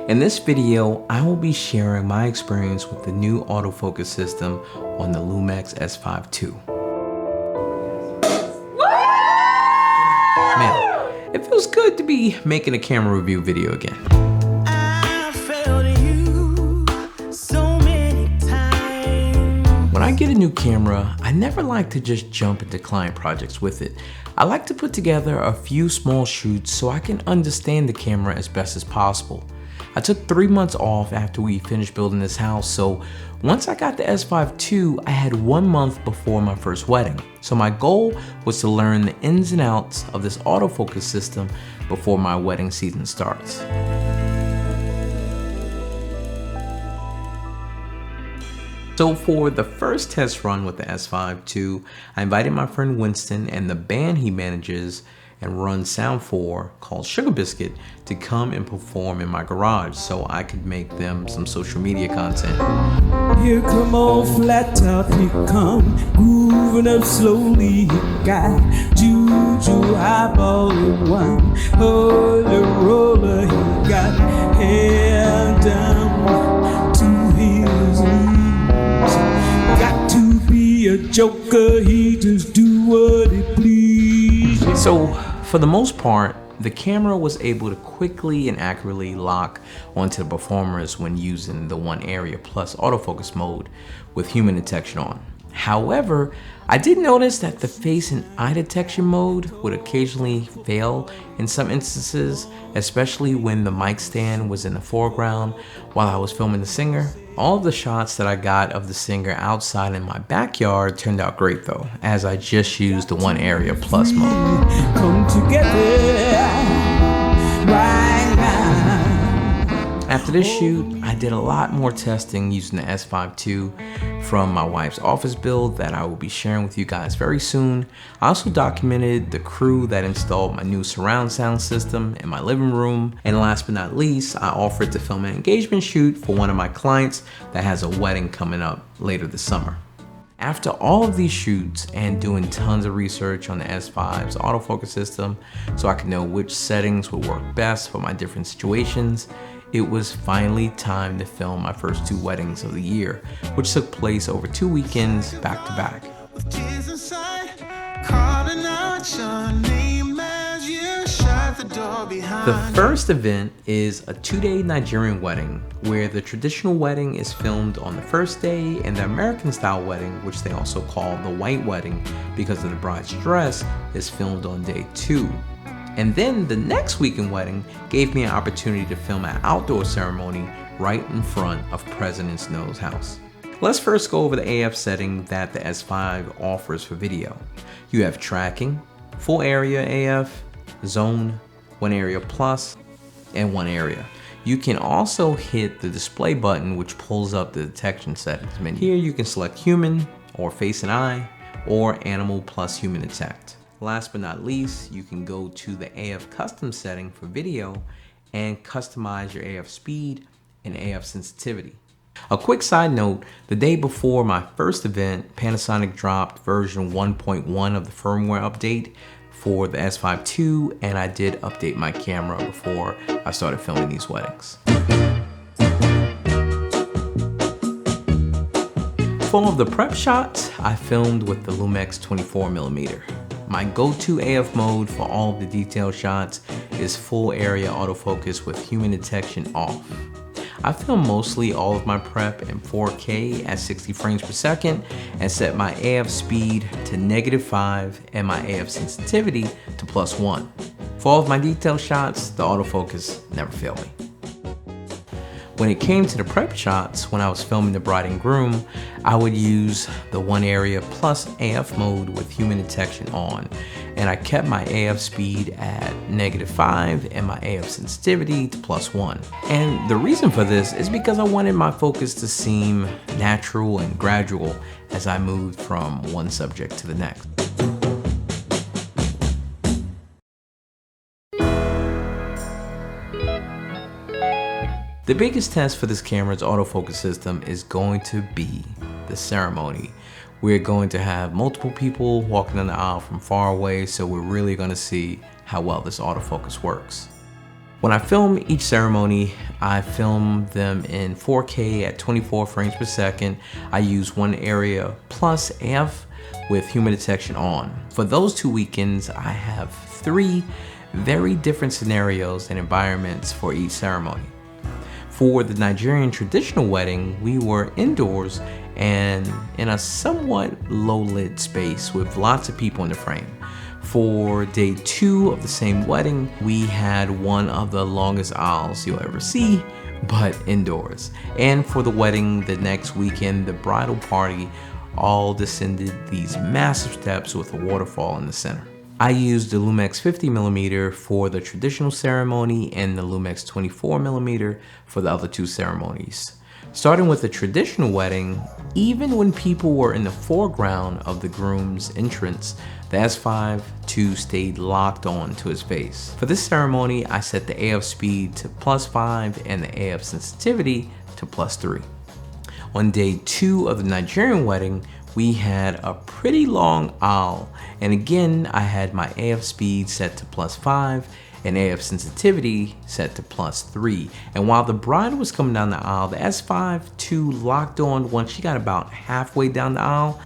In this video, I will be sharing my experience with the new autofocus system on the Lumix S5ii. Man, it feels good to be making a camera review video again. When I get a new camera, I never like to just jump into client projects with it. I like to put together a few small shoots so I can understand the camera as best as possible. I took 3 months off after we finished building this house, so once I got the S5ii, I had 1 month before my first wedding. So my goal was to learn the ins and outs of this autofocus system before my wedding season starts. So for the first test run with the S5ii, I invited my friend Winston and the band he manages and runs sound for, called Sugar Biscuit, to come and perform in my garage so I could make them some social media content. Here come old flat top, he come, grooving up slowly, he got juju eyeball in one, holy roller, he got hair down to his knees, got to be a joker, he just do what he please. So for the most part, the camera was able to quickly and accurately lock onto the performers when using the one area plus autofocus mode with human detection on. However, I did notice that the face and eye detection mode would occasionally fail in some instances, especially when the mic stand was in the foreground while I was filming the singer. All of the shots that I got of the singer outside in my backyard turned out great though, as I just used the one area plus mode. Come together right now. After this shoot, I did a lot more testing using the S5ii from my wife's office build that I will be sharing with you guys very soon. I also documented the crew that installed my new surround sound system in my living room. And last but not least, I offered to film an engagement shoot for one of my clients that has a wedding coming up later this summer. After all of these shoots and doing tons of research on the S5's autofocus system so I could know which settings would work best for my different situations, it was finally time to film my first 2 weddings of the year, which took place over 2 weekends back to back. The first event is a 2-day Nigerian wedding, where the traditional wedding is filmed on the first day and the American style wedding, which they also call the white wedding because of the bride's dress, is filmed on day 2. And then the next weekend wedding gave me an opportunity to film an outdoor ceremony right in front of President Snow's house. Let's first go over the AF setting that the S5 offers for video. You have tracking, full area AF, zone, one area plus, and one area. You can also hit the display button which pulls up the detection settings menu. Here you can select human or face and eye or animal plus human detect. Last but not least, you can go to the AF custom setting for video and customize your AF speed and AF sensitivity. A quick side note, the day before my first event, Panasonic dropped version 1.1 of the firmware update for the S5ii, and I did update my camera before I started filming these weddings. For all of the prep shots, I filmed with the Lumix 24mm. My go-to AF mode for all of the detail shots is full area autofocus with human detection off. I film mostly all of my prep in 4K at 60 frames per second and set my AF speed to -5 and my AF sensitivity to +1. For all of my detail shots, the autofocus never failed me. When it came to the prep shots, when I was filming the bride and groom, I would use the one area plus AF mode with human detection on, and I kept my AF speed at -5 and my AF sensitivity to +1. And the reason for this is because I wanted my focus to seem natural and gradual as I moved from one subject to the next. The biggest test for this camera's autofocus system is going to be the ceremony. We're going to have multiple people walking down the aisle from far away, so we're really going to see how well this autofocus works. When I film each ceremony, I filmed them in 4K at 24 frames per second. I used one area plus AF with human detection on. For those 2 weekends, I have 3 very different scenarios and environments for each ceremony. For the Nigerian traditional wedding, we were indoors and in a somewhat low-lit space with lots of people in the frame. For day 2 of the same wedding, we had one of the longest aisles you'll ever see, but indoors. And for the wedding the next weekend, the bridal party all descended these massive steps with a waterfall in the center. I used the Lumix 50mm for the traditional ceremony and the Lumix 24mm for the other 2 ceremonies. Starting with the traditional wedding, even when people were in the foreground of the groom's entrance, the S5 II stayed locked on to his face. For this ceremony, I set the AF speed to +5 and the AF sensitivity to +3. On day 2 of the Nigerian wedding, we had a pretty long aisle, and again I had my AF speed set to +5 and AF sensitivity set to +3. And while the bride was coming down the aisle, the S5 II locked on once she got about halfway down the aisle.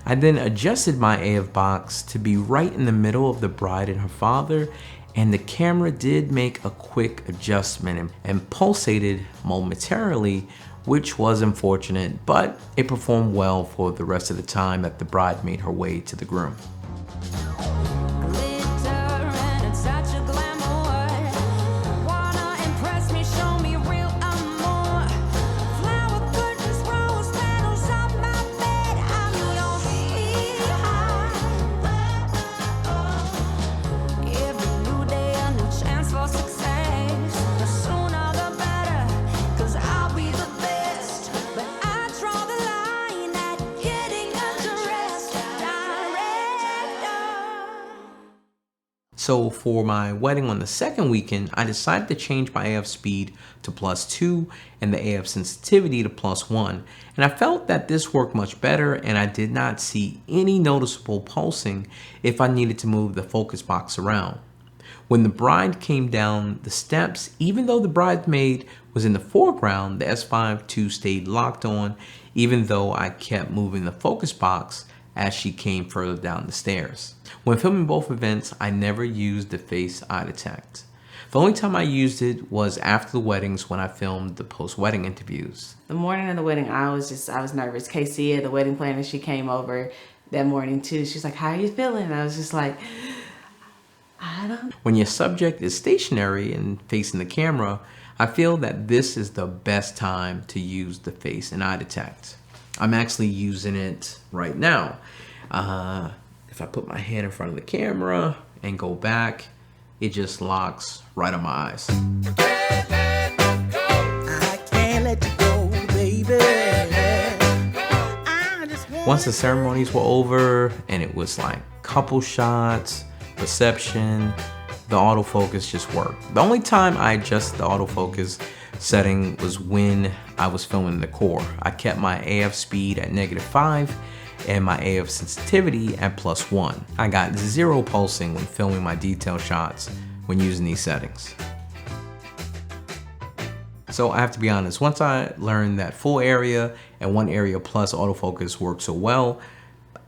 I then adjusted my AF box to be right in the middle of the bride and her father, and the camera did make a quick adjustment and pulsated momentarily, which was unfortunate, but it performed well for the rest of the time that the bride made her way to the groom. So for my wedding on the second weekend, I decided to change my AF speed to +2 and the AF sensitivity to +1. And I felt that this worked much better, and I did not see any noticeable pulsing if I needed to move the focus box around. When the bride came down the steps, even though the bridesmaid was in the foreground, the S5 II stayed locked on, even though I kept moving the focus box as she came further down the stairs. When filming both events, I never used the face eye detect. The only time I used it was after the weddings when I filmed the post-wedding interviews. The morning of the wedding, I was nervous. Casey, the wedding planner, she came over that morning too. She's like, "How are you feeling?" And I was just like, I don't. When your subject is stationary and facing the camera, I feel that this is the best time to use the face and eye detect. I'm actually using it right now. If I put my hand in front of the camera and go back, it just locks right on my eyes. I can't let you go, baby. Once the ceremonies were over and it was like couple shots, reception, the autofocus just worked. The only time I adjusted the autofocus setting was when I was filming the core. I kept my AF speed at -5 and my AF sensitivity at +1. I got 0 pulsing when filming my detail shots when using these settings. So I have to be honest, once I learned that full area and 1 area plus autofocus worked so well,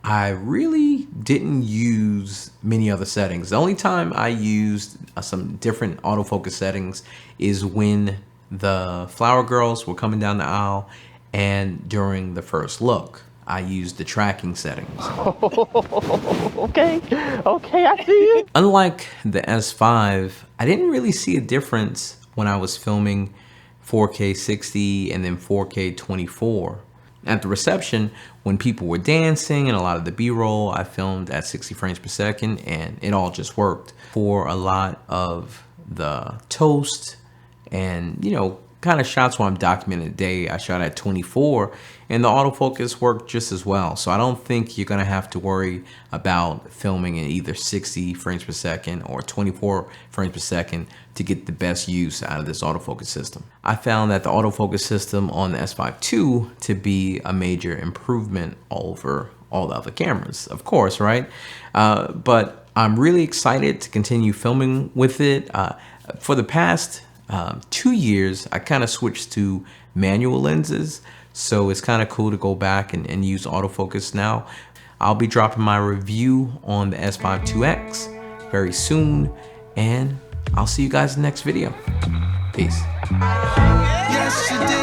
I really didn't use many other settings. The only time I used some different autofocus settings is when the flower girls were coming down the aisle and during the first look. I used the tracking settings. Okay, I see you. Unlike the S5, I didn't really see a difference when I was filming 4K 60 and then 4K 24. At the reception, when people were dancing and a lot of the B-roll, I filmed at 60 frames per second and it all just worked. For a lot of the toast and, you know, kind of shots where I'm documenting the day, I shot at 24 and the autofocus worked just as well. So I don't think you're gonna have to worry about filming in either 60 frames per second or 24 frames per second to get the best use out of this autofocus system. I found that the autofocus system on the S5 II to be a major improvement over all the other cameras, of course, right? But I'm really excited to continue filming with it. For the past 2 years, I kind of switched to manual lenses. So it's kind of cool to go back and use autofocus now. I'll be dropping my review on the S5 IIX very soon, and I'll see you guys in the next video. Peace. Yes, you did.